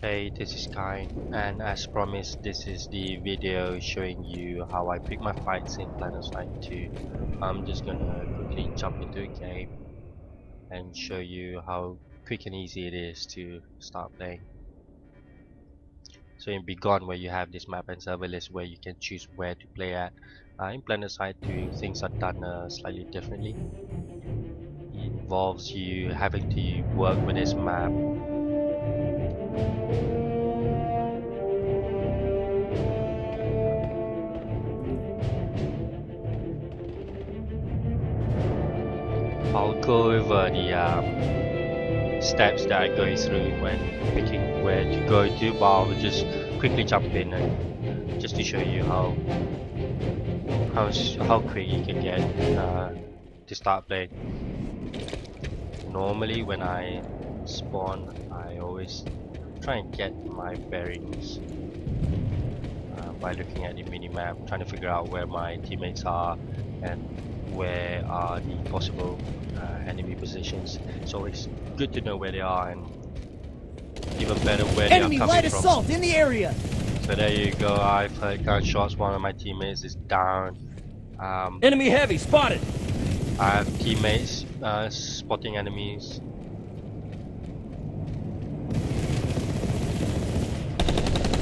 Hey, this is Kai, and as promised, this is the video showing you how I pick my fights in Planetside 2. I'm just gonna quickly jump into a game and show you how quick and easy it is to start playing. So in Begone, where you have this map and server list where you can choose where to play at, in Planetside 2 things are done slightly differently. It involves you having to work with this map. I'll go over the steps that I go through when picking where to go to, but I'll just quickly jump in and just to show you how quick you can get to start playing. Normally when I spawn, I always try and get my bearings by looking at the mini-map, trying to figure out where my teammates are and where are the possible enemy positions. It's always good to know where they are, and even better where they are Enemy coming light from. assault in the area. So there you go. I've heard gunshots. One of my teammates is down. Enemy heavy spotted. I have teammates spotting enemies.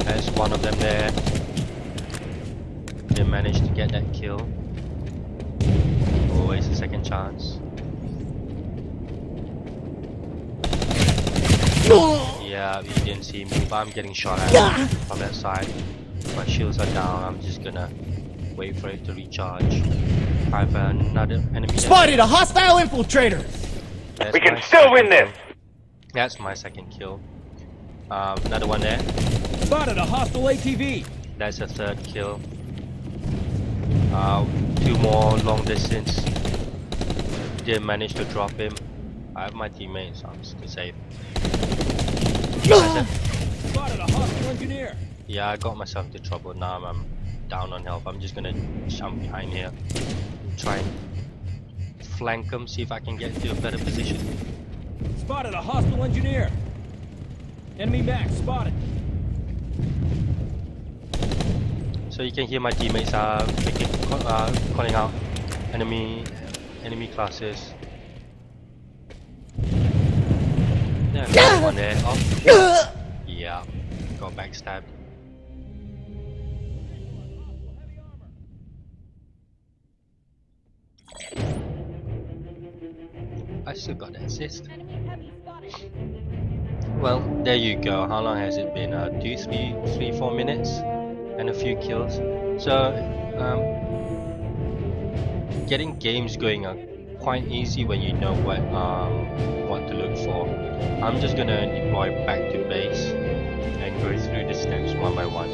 There's one of them there. They managed to get that kill. Always a second chance. Yeah, he didn't see me, but I'm getting shot at from that side. My shields are down. I'm just gonna wait for it to recharge. I have another enemy. Spotted a hostile infiltrator. We can still win this. That's my second kill. Another one there. Spotted a hostile ATV. That's a third kill. Two more long distance. Didn't manage to drop him. I have my teammates, so I'm still safe. Spotted a hostile engineer. Yeah, I got myself into trouble. Now I'm down on health. I'm just gonna jump behind here and try and flank them, see if I can get to a better position. Spotted a hostile engineer. Enemy max spotted. So you can hear my teammates calling out enemy classes. Yeah, another one there. Oh, yeah, got backstabbed. I still got the assist. Well, there you go. How long has it been? 4 minutes and a few kills. So, getting games going are quite easy when you know what to look for. I'm just gonna deploy back to base and go through the steps one by one.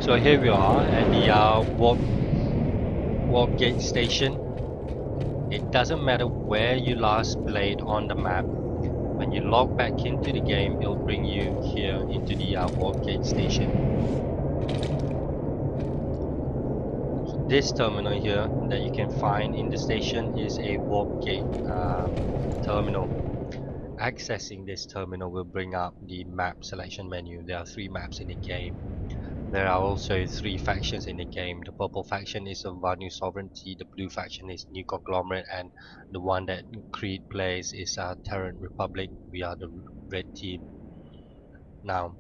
So here we are at the warp gate station. It doesn't matter where you last played on the map. When you log back into the game, it'll bring you here into the warp gate station. This terminal here that you can find in the station is a warp gate terminal. Accessing this terminal will bring up the map selection menu. There are 3 maps in the game. There are also 3 factions in the game. The purple faction is of Vanu Sovereignty, the blue faction is New Conglomerate, and the one that Creed plays is Terran Republic. We are the red team. Now,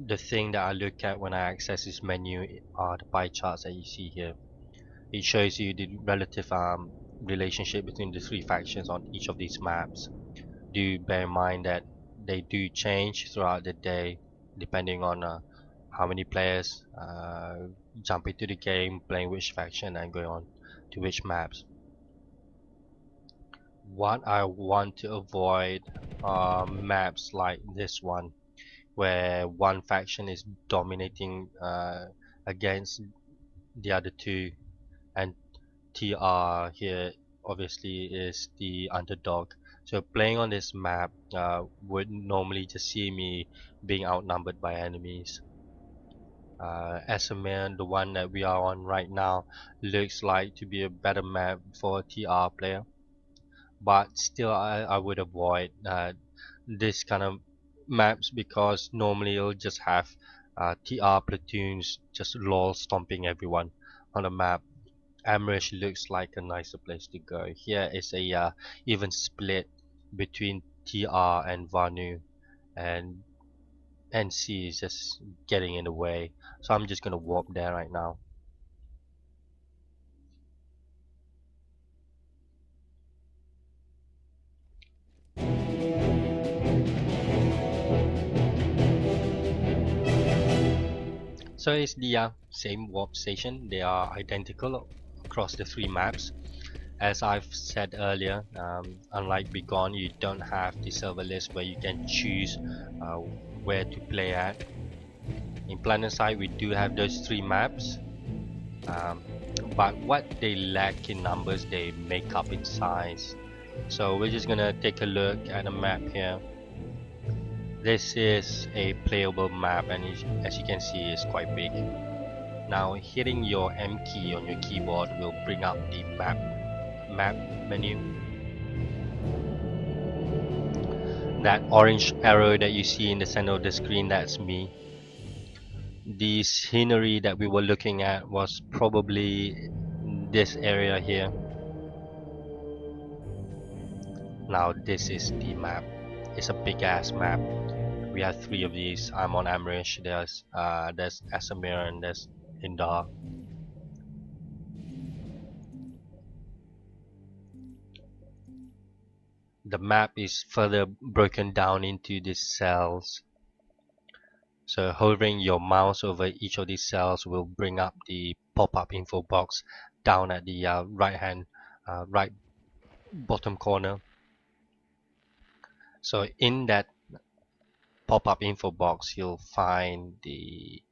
the thing that I look at when I access this menu are the pie charts that you see here. It shows you the relative relationship between the 3 factions on each of these maps. Do bear in mind that they do change throughout the day depending on how many players jump into the game, playing which faction and going on to which maps. What I want to avoid are maps like this one, where one faction is dominating against the other 2, and TR here obviously is the underdog. So playing on this map would normally just see me being outnumbered by enemies. Esmer, the one that we are on right now, looks like to be a better map for a TR player. But still, I would avoid this kind of maps because normally you'll just have TR platoons just lol stomping everyone on the map. Amrish looks like a nicer place to go. Here is a even split between TR and Vanu, and NC is just getting in the way. So I'm just gonna warp there right now. So it's the same warp station. They are identical across the three maps. As I've said earlier, unlike Begone, you don't have the server list where you can choose where to play at. In Planetside, we do have those three maps, um, but what they lack in numbers, they make up in size. So we're just gonna take a look at a map here. This is a playable map, and as you can see, it's quite big. Now, hitting your M key on your keyboard will bring up the map menu. That orange arrow that you see in the center of the screen, that's me. The scenery that we were looking at was probably this area here. Now this is the map. It's a big ass map. We have three of these. I'm on Amrish. There's Asamir and there's Indar. The map is further broken down into these cells. So hovering your mouse over each of these cells will bring up the pop-up info box down at the right bottom corner. So in that pop-up info box, you'll find the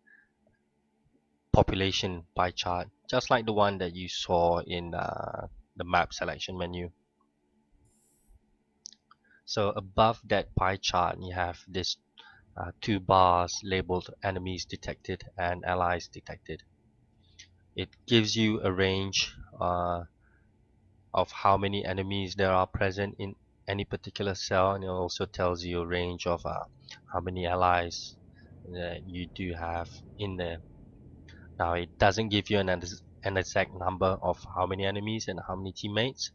population pie chart, just like the one that you saw in the map selection menu. So above that pie chart, you have this two bars labeled enemies detected and allies detected. It gives you a range of how many enemies there are present in any particular cell, and it also tells you a range of how many allies that you do have in there. Now, it doesn't give you an exact number of how many enemies and how many teammates,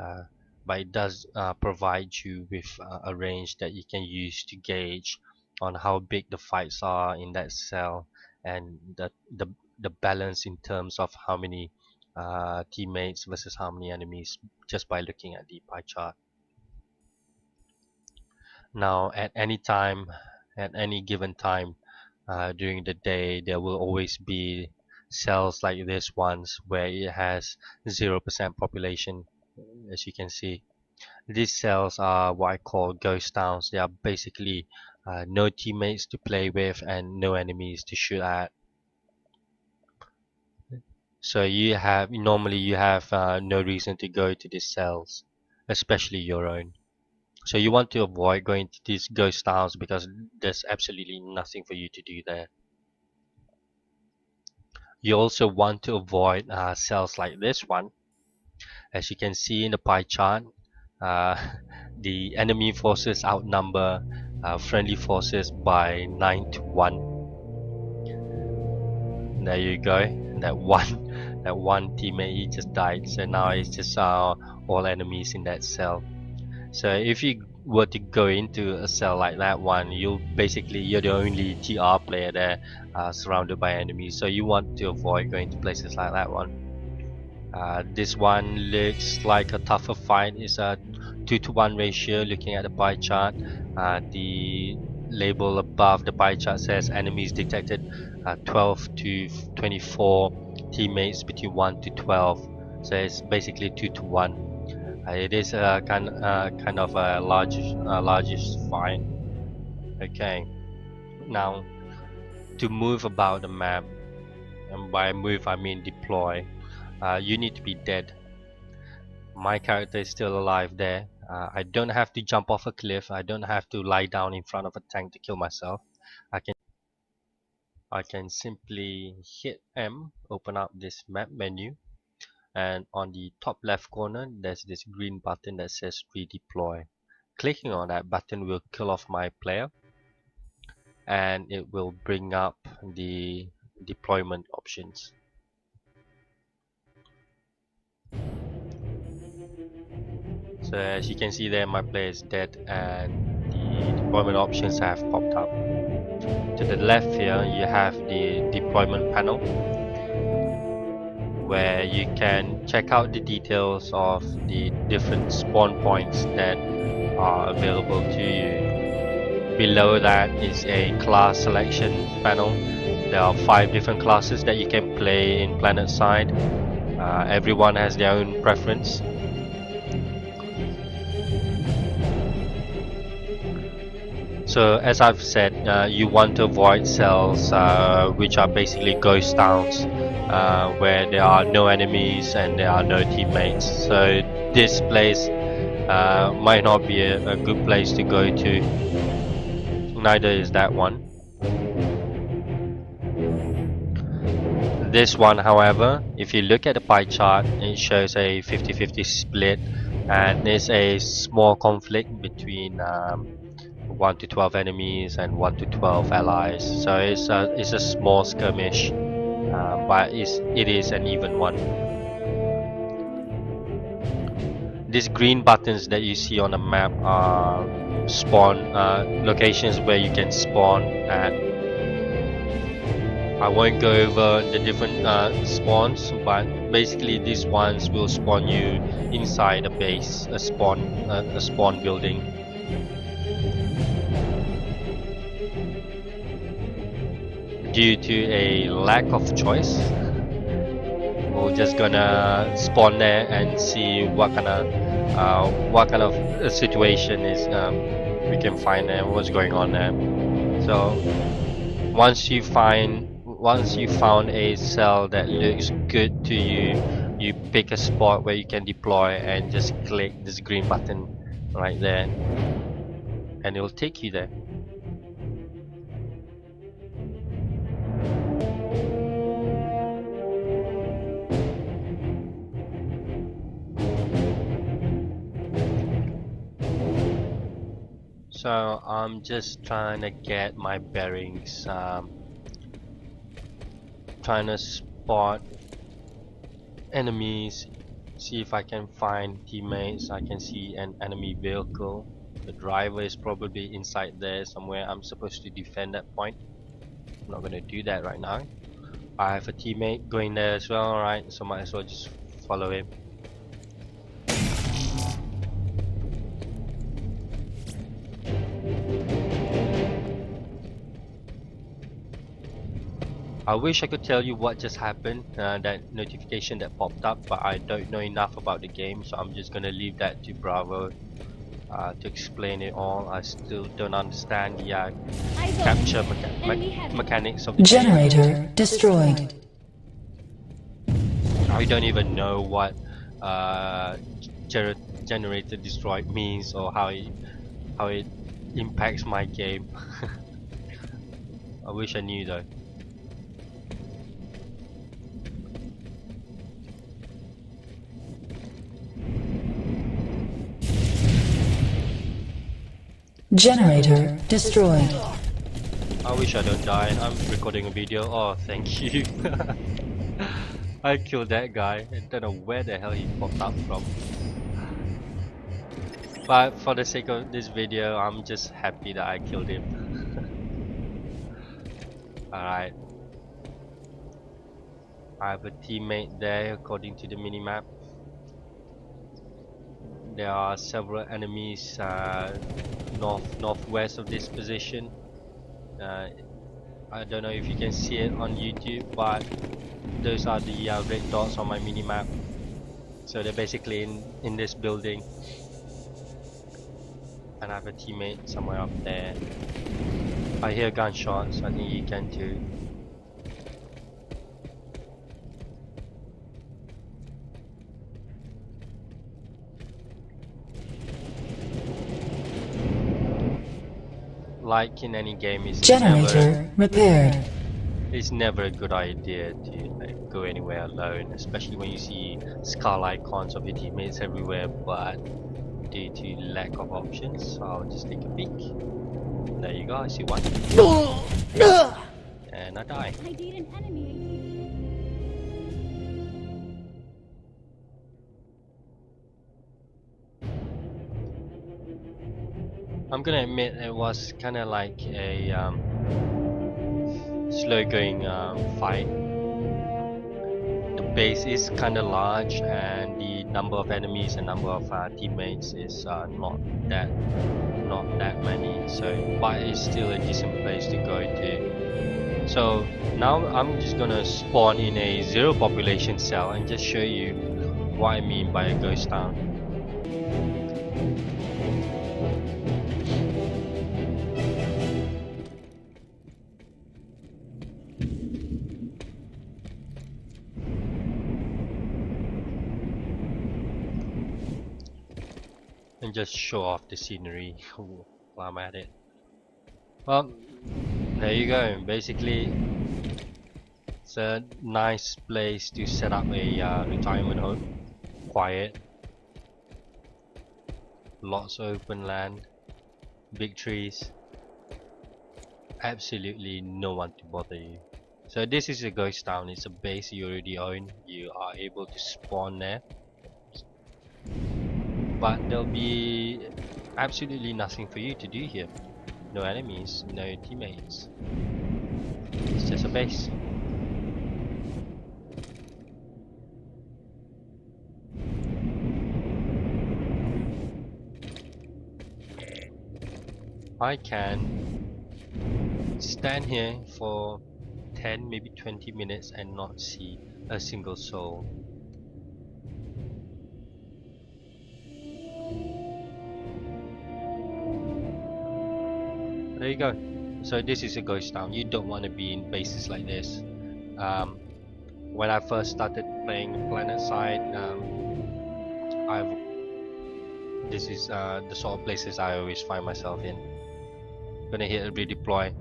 uh, but it does provide you with a range that you can use to gauge on how big the fights are in that cell, and the balance in terms of how many teammates versus how many enemies, just by looking at the pie chart. Now, at any given time during the day, there will always be cells like this ones where it has 0% population. As you can see, these cells are what I call ghost towns. They are basically no teammates to play with and no enemies to shoot at. So normally you have no reason to go to these cells, especially your own. So you want to avoid going to these ghost towns because there's absolutely nothing for you to do there. You also want to avoid cells like this one. As you can see in the pie chart, uh, the enemy forces outnumber friendly forces by 9 to 1. There you go. That one teammate, he just died. So now it's just all enemies in that cell. So if you were to go into a cell like that one, you're the only TR player there, surrounded by enemies. So you want to avoid going to places like that one. This one looks like a tougher fight. It's a 2-to-1 ratio. Looking at the pie chart, the label above the pie chart says enemies detected 12 to 24, teammates between 1 to 12. So it's basically 2-to-1. It is kind of a largest fight. Okay, now to move about the map, and by move I mean deploy, you need to be dead. My character is still alive there. I don't have to jump off a cliff. I don't have to lie down in front of a tank to kill myself. I can I can simply hit M, open up this map menu, and on the top left corner there's this green button that says redeploy. Clicking on that button will kill off my player, and it will bring up the deployment options. So as you can see there, my player is dead and the deployment options have popped up. To the left here you have the deployment panel, where you can check out the details of the different spawn points that are available to you. Below that is a class selection panel. There are 5 different classes that you can play in Planetside. Everyone has their own preference. So as I've said, you want to avoid cells which are basically ghost towns, where there are no enemies and there are no teammates. So this place might not be a good place to go to. Neither is that one. This one, however, if you look at the pie chart, it shows a 50-50 split, and there's a small conflict between 1 to 12 enemies and 1 to 12 allies. So it's a small skirmish, but it is an even one. These green buttons that you see on the map are spawn locations where you can spawn at. I won't go over the different spawns, but basically these ones will spawn you inside a base, a spawn building. Due to a lack of choice, we're just gonna spawn there and see what kind of situation is we can find there, what's going on there. So once you found a cell that looks good to you, you pick a spot where you can deploy and just click this green button right there, and it will take you there. So I'm just trying to get my bearings, trying to spot enemies, see if I can find teammates. I can see an enemy vehicle. The driver is probably inside there somewhere. I'm supposed to defend that point. I'm not gonna do that right now. I have a teammate going there as well, alright, so might as well just follow him. I wish I could tell you what just happened, that notification that popped up, but I don't know enough about the game, so I'm just gonna leave that to Bravo to explain it all. I still don't understand the capture mechanics of the Generator destroyed. I don't even know what generator destroyed means or how it impacts my game. I wish I knew though. Generator destroyed. I wish I don't die. I'm recording a video. Oh, thank you. I killed that guy. I don't know where the hell he popped up from. But for the sake of this video, I'm just happy that I killed him. Alright. I have a teammate there according to the minimap. There are several enemies northwest of this position. I don't know if you can see it on YouTube, but those are the red dots on my minimap. So they're basically in this building. And I have a teammate somewhere up there. I hear gunshots, I think you can too. Like in any game, is Generator repaired. It's never a good idea to like, go anywhere alone, especially when you see skull icons of your teammates everywhere, but due to lack of options, I'll just take a peek. There you go, I see one. And I die. I need an enemy. I'm gonna admit it was kinda like a slow going fight. The base is kinda large and the number of enemies and number of teammates is not that many, so but it's still a decent place to go to. So now I'm just gonna spawn in a zero population cell and just show you what I mean by a ghost town. And just show off the scenery while I'm at it. Well, there you go. Basically, it's a nice place to set up a retirement home. Quiet, lots of open land, big trees, absolutely no one to bother you. So this is a ghost town. It's a base you already own. You are able to spawn there, but there'll be absolutely nothing for you to do here. No enemies, no teammates. It's just a base. I can stand here for 10, maybe 20 minutes and not see a single soul. There you go. So this is a ghost town. You don't want to be in bases like this. When I first started playing Planetside, this is the sort of places I always find myself in. Gonna hit redeploy.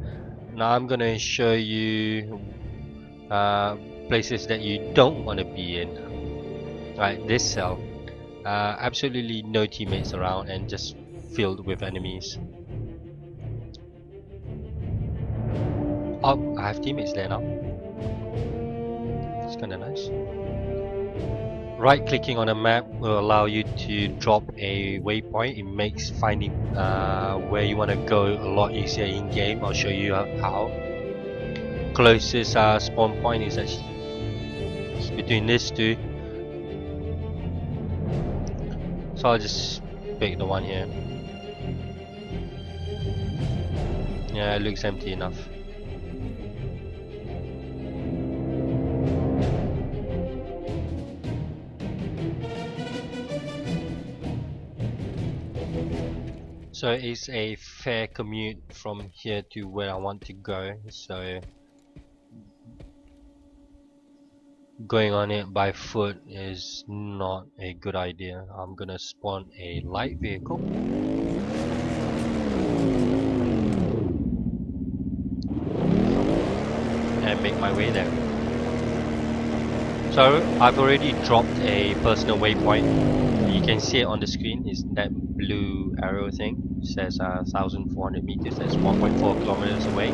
Now I'm gonna show you places that you don't want to be in. Right, this cell, absolutely no teammates around and just filled with enemies. Oh, I have teammates there now. That's kinda nice. Right clicking on a map will allow you to drop a waypoint. It makes finding where you want to go a lot easier in game. I'll show you how. Closest spawn point is actually between these two. So I'll just pick the one here. Yeah, it looks empty enough. So it's a fair commute from here to where I want to go, so going on it by foot is not a good idea. I'm gonna spawn a light vehicle. And make my way there. So I've already dropped a personal waypoint. You can see it on the screen. Is that blue arrow thing? It says 1,400 meters. That's 1.4 kilometers away.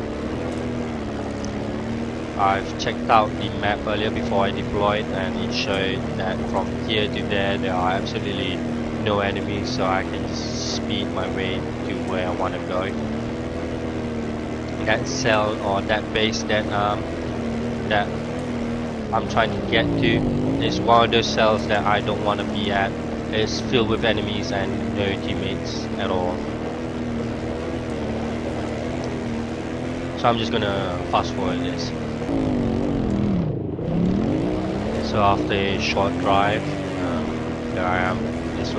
I've checked out the map earlier before I deployed, and it showed that from here to there are absolutely no enemies, so I can just speed my way to where I want to go. That cell or that base that that I'm trying to get to is one of those cells that I don't want to be at. It's filled with enemies and no teammates at all. So I'm just gonna fast forward this. So after a short drive, there I am. This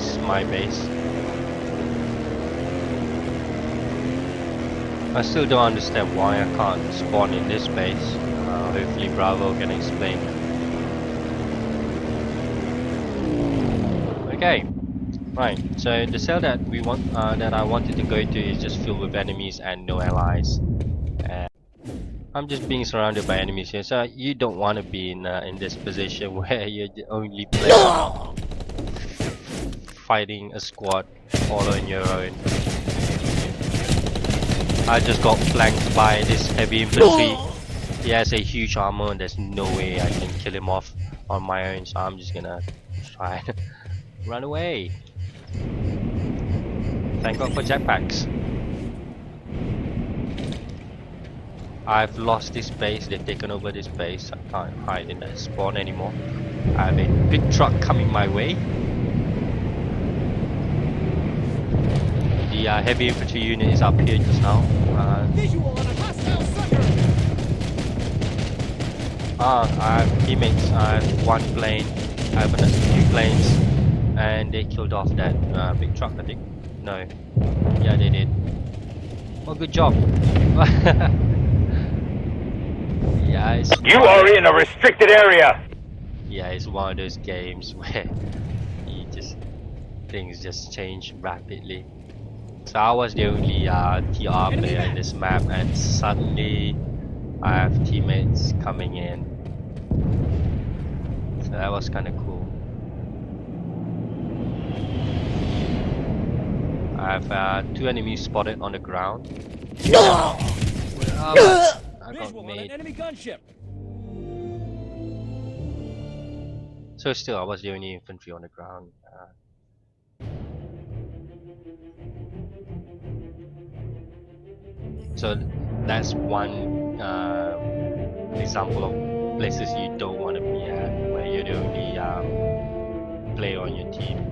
is my base. I still don't understand why I can't spawn in this base. Hopefully Bravo can explain. Okay, right. So the cell that we want, that I wanted to go to, is just filled with enemies and no allies. I'm just being surrounded by enemies here, so you don't want to be in this position where you're the only player fighting a squad all on your own. I just got flanked by this heavy infantry. He has a huge armor and there's no way I can kill him off on my own, so I'm just gonna try and run away. Thank God for jetpacks. I've lost this base, they've taken over this base. I can't hide in that spawn anymore. I have a big truck coming my way. The heavy infantry unit is up here just now. Visual on a hostile sucker! I have teammates. I have one plane. I have a few planes. And they killed off that big truck, I think. No. Yeah, they did. Well, good job. Yeah, You are in a restricted area! Yeah, it's one of those games where things just change rapidly. So I was the only TR player in this map, and suddenly I have teammates coming in. So that was kind of cool. I have 2 enemies spotted on the ground. I got Visual on an made. enemy gunship! So still, I was the only infantry on the ground. So that's one example of places you don't want to be at, where you're the only player on your team.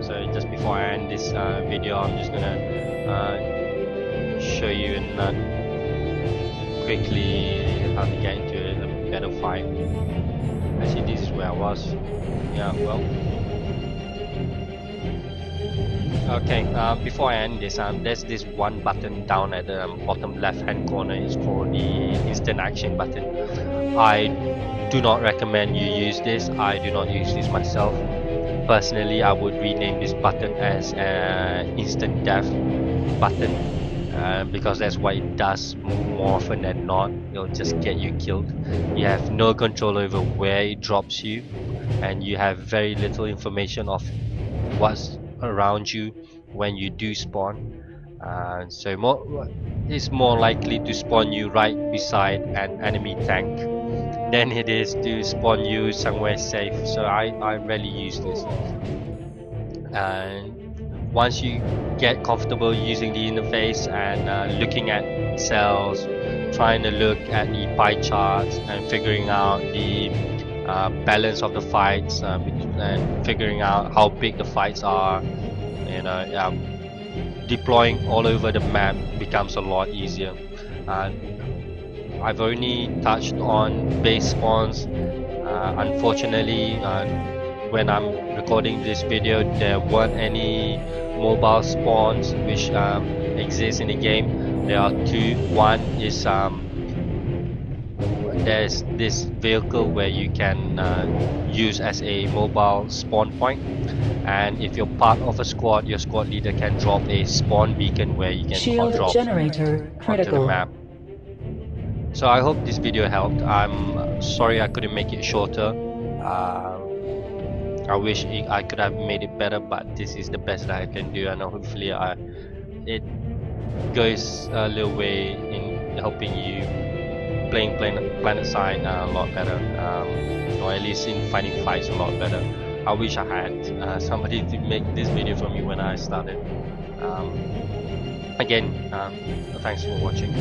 So just before I end this video, I'm just gonna show you quickly how to get into a better fight. Actually, this is where I was. Yeah, well. Okay, before I end this, there's this one button down at the bottom left hand corner. It's called the instant action button. I do not recommend you use this. I do not use this myself. Personally, I would rename this button as instant death button, because that's what it does more often than not. It'll just get you killed. You have no control over where it drops you, and you have very little information of what's around you when you do spawn. So it's more likely to spawn you right beside an enemy tank than it is to spawn you somewhere safe. So I rarely use this. And once you get comfortable using the interface and looking at cells, trying to look at the pie charts and figuring out the balance of the fights, and figuring out how big the fights are, you know, deploying all over the map becomes a lot easier. I've only touched on base spawns. Unfortunately, when I'm recording this video, there weren't any mobile spawns which exist in the game. There are 2. One is there's this vehicle where you can use as a mobile spawn point, and if you're part of a squad, your squad leader can drop a spawn beacon where you can Shield drop generator onto the critical. map. So I hope this video helped. I'm sorry I couldn't make it shorter. I wish I could have made it better, but this is the best that I can do, and hopefully it goes a little way in helping you playing Planetside a lot better, or at least in finding fights a lot better. I wish I had somebody to make this video for me when I started. Again, thanks for watching.